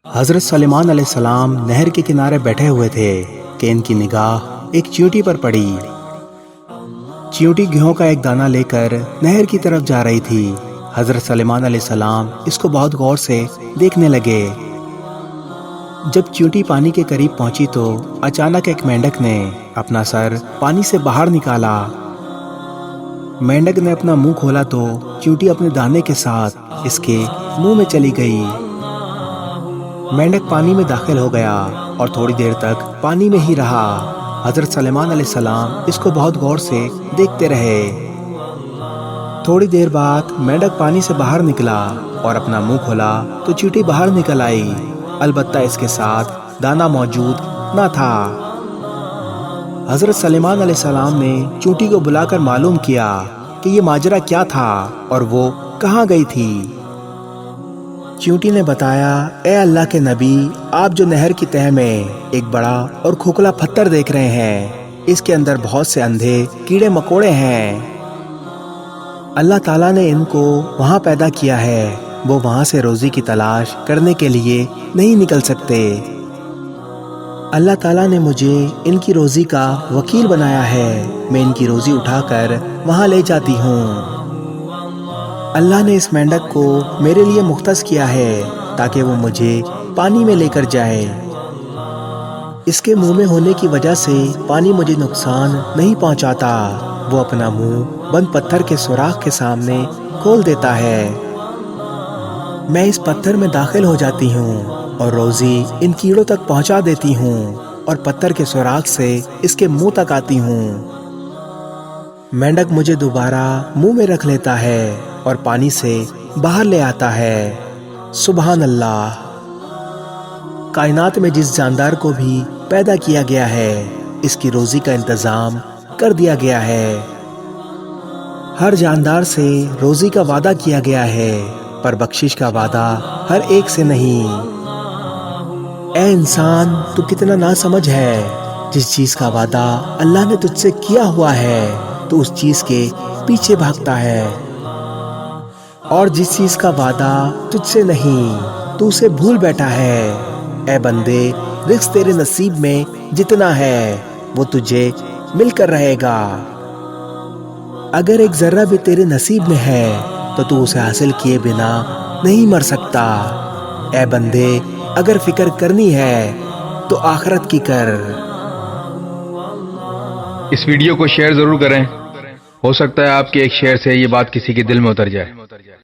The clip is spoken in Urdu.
حضرت سلیمان علیہ السلام نہر کے کنارے بیٹھے ہوئے تھے کہ ان کی نگاہ ایک چیونٹی پر پڑی۔ چیونٹی گیہوں کا ایک دانہ لے کر نہر کی طرف جا رہی تھی۔ حضرت سلیمان علیہ السلام اس کو بہت غور سے دیکھنے لگے۔ جب چیونٹی پانی کے قریب پہنچی تو اچانک ایک مینڈک نے اپنا سر پانی سے باہر نکالا۔ مینڈک نے اپنا منہ کھولا تو چیونٹی اپنے دانے کے ساتھ اس کے منہ میں چلی گئی۔ مینڈک پانی میں داخل ہو گیا اور تھوڑی دیر تک پانی میں ہی رہا۔ حضرت سلیمان علیہ السلام اس کو بہت غور سے دیکھتے رہے۔ تھوڑی دیر بعد مینڈک پانی سے باہر نکلا اور اپنا منہ کھولا تو چیونٹی باہر نکل آئی، البتہ اس کے ساتھ دانہ موجود نہ تھا۔ حضرت سلیمان علیہ السلام نے چیونٹی کو بلا کر معلوم کیا کہ یہ ماجرا کیا تھا اور وہ کہاں گئی تھی۔ چیونٹی نے بتایا، اے اللہ کے نبی، آپ جو نہر کی تہہ میں ایک بڑا اور کھوکھلا پتھر دیکھ رہے ہیں، اس کے اندر بہت سے اندھے کیڑے مکوڑے ہیں۔ اللہ تعالیٰ نے ان کو وہاں پیدا کیا ہے، وہ وہاں سے روزی کی تلاش کرنے کے لیے نہیں نکل سکتے۔ اللہ تعالیٰ نے مجھے ان کی روزی کا وکیل بنایا ہے، میں ان کی روزی اٹھا کر وہاں لے جاتی ہوں۔ اللہ نے اس مینڈک کو میرے لیے مختص کیا ہے تاکہ وہ مجھے پانی میں لے کر جائے۔ اس کے منہ میں ہونے کی وجہ سے پانی مجھے نقصان نہیں پہنچاتا، وہ اپنا منہ بند پتھر کے سوراخ کے سامنے کھول دیتا ہے۔ میں اس پتھر میں داخل ہو جاتی ہوں اور روزی ان کیڑوں تک پہنچا دیتی ہوں اور پتھر کے سوراخ سے اس کے منہ تک آتی ہوں۔ مینڈک مجھے دوبارہ منہ میں رکھ لیتا ہے اور پانی سے باہر لے آتا ہے۔ سبحان اللہ! کائنات میں جس جاندار کو بھی پیدا کیا گیا ہے، اس کی روزی کا انتظام کر دیا گیا ہے۔ ہر جاندار سے روزی کا وعدہ کیا گیا ہے، پر بخشش کا وعدہ ہر ایک سے نہیں۔ اے انسان، تو کتنا ناسمجھ ہے۔ جس چیز کا وعدہ اللہ نے تجھ سے کیا ہوا ہے تو اس چیز کے پیچھے بھاگتا ہے، اور جس چیز کا وعدہ تجھ سے نہیں تو اسے بھول بیٹھا ہے۔ اے بندے، رزق تیرے نصیب میں جتنا ہے وہ تجھے مل کر رہے گا۔ اگر ایک ذرہ بھی تیرے نصیب میں ہے تو اسے حاصل کیے بنا نہیں مر سکتا۔ اے بندے، اگر فکر کرنی ہے تو آخرت کی کر۔ اس ویڈیو کو شیئر ضرور کریں، ہو سکتا ہے آپ کے ایک شیئر سے یہ بات کسی کے دل میں اتر جائے۔